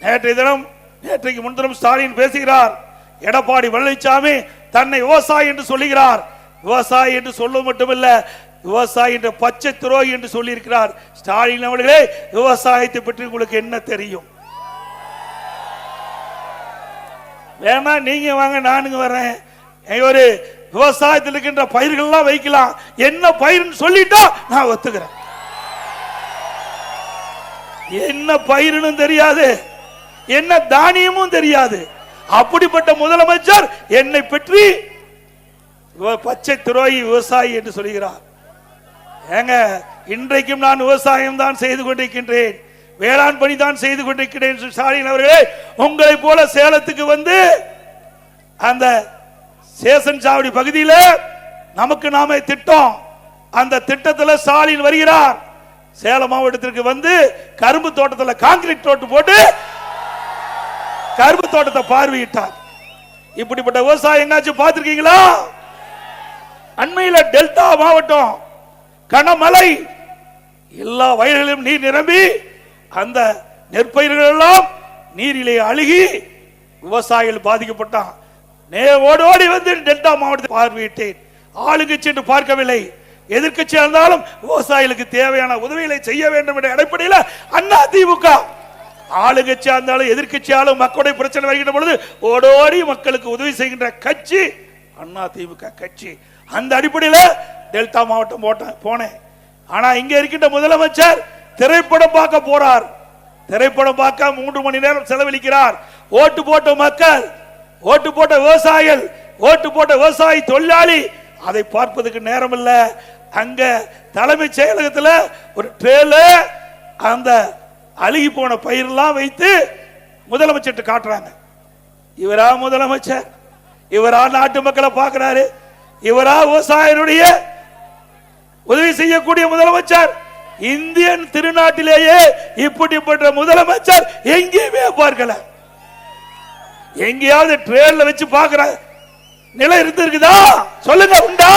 நேற்றைக்கு முன்தினம் ஸ்டாலின் பேசுகிறார். எடப்பாடி பழனிசாமி தன்னை விவசாயி என்று சொல்லுகிறார். விவசாயி என்று சொல்ல மட்டுமல்ல, விவசாயி என்ற பச்சை துரோகி என்று சொல்லி இருக்கிறார். ஸ்டாலின் அவர்களே, விவசாயத்தை பற்றி உங்களுக்கு என்ன தெரியும்? வேணா நீங்க வாங்க, நானுங்க வரேன். ஒரு விவசாயத்தில் இருக்கின்ற பயிர்கள்லாம் வைக்கலாம், என்ன பயிர்னு சொல்லிட்டா நான் ஒத்துக்கிறேன். என்ன பயிர்னு தெரியாது, என்ன தானியமும் தெரியாது. அப்படிப்பட்ட முதலமைச்சர் என்னை பற்றி பச்சை துரோகி விவசாயி என்று சொல்கிறார். ஏங்க, இன்றைக்கும் நான் விவசாயம் தான் செய்து கொண்டிருக்கின்றேன், வேளாண் பணி தான் செய்து கொண்டிருக்கிறேன். ஸ்டாலின் அவர்களே, உங்களை போல சேலத்துக்கு வந்து அந்த சேசன் சாவடி பகுதியில் நமக்கு நாமே திட்டம், அந்த திட்டத்தில் ஸ்டாலின் வருகிறார். சேலம் மாவட்டத்திற்கு வந்து கரும்பு தோட்டத்தில் கான்கிரீட் தோட்டு போட்டு கரும்பு தோட்டத்தை பார்வையிட்டார். இப்படிப்பட்ட விவசாயம் எங்காச்சும் பார்த்திருக்கீங்களா? அண்மையில் டெல்டா மாவட்டம் கனமழை, எல்லா வயல்களிலும் நீர் நிரம்பி அந்த நெற்பயிர்கள் எல்லாம் நீரிலே அழுகி விவசாயிகள் பாதிக்கப்பட்டான். ஓடோடி வந்து டெல்டா மாவட்டத்தை பார்வையிட்டேன். ஆளுங்கட்சி என்று பார்க்கவில்லை, எதிர்கட்சியா இருந்தாலும் விவசாயிகளுக்கு தேவையான உதவிகளை செய்ய வேண்டும் என்ற அடிப்படையில் அண்ணா திமுக, ஆளுங்கட்சியா இருந்தாலும் எதிர்கட்சியாலும் மக்களுடைய பிரச்சனை வருகின்ற பொழுது ஓடோடி மக்களுக்கு உதவி செய்கின்ற கட்சி அண்ணா திமுக கட்சி. அந்த அடிப்படையில் டெல்டா மாவட்டம் போனேன். ஆனா இங்க இருக்கின்ற முதலமைச்சர் திரைப்படம் பார்க்க போறார். திரைப்படம் பார்க்க 3 மணி நேரம் செலவழிக்கிறார். ஓட்டு போட்ட மக்கள், ஓட்டு போட்ட விவசாயிகள், ஓட்டு போட்ட விவசாயி தொழிலாளி அதை பார்ப்பதற்கு நேரம் இல்ல. அங்க தலைமைச் செயலகத்தில் ஒரு ட்ரேல அந்த அழுகி போன பயிரெல்லாம் வைத்து முதலமைச்சர் காட்டுறாங்க. இவரா முதலமைச்சர்? இவரா நாட்டு மக்களை பார்க்கிறாரு? இவரா விவசாயினுடைய உதவி செய்யக்கூடிய முதலமைச்சர்? இந்தியன் திருநாட்டிலேயே இப்படிப்பட்ட முதலமைச்சர் எங்கேயுமே பார்க்கல. எங்கேயாவது ட்ரெயின்ல வச்சு பார்க்கிற நிலை இருந்திருக்குதா? சொல்லுங்க, உண்டா?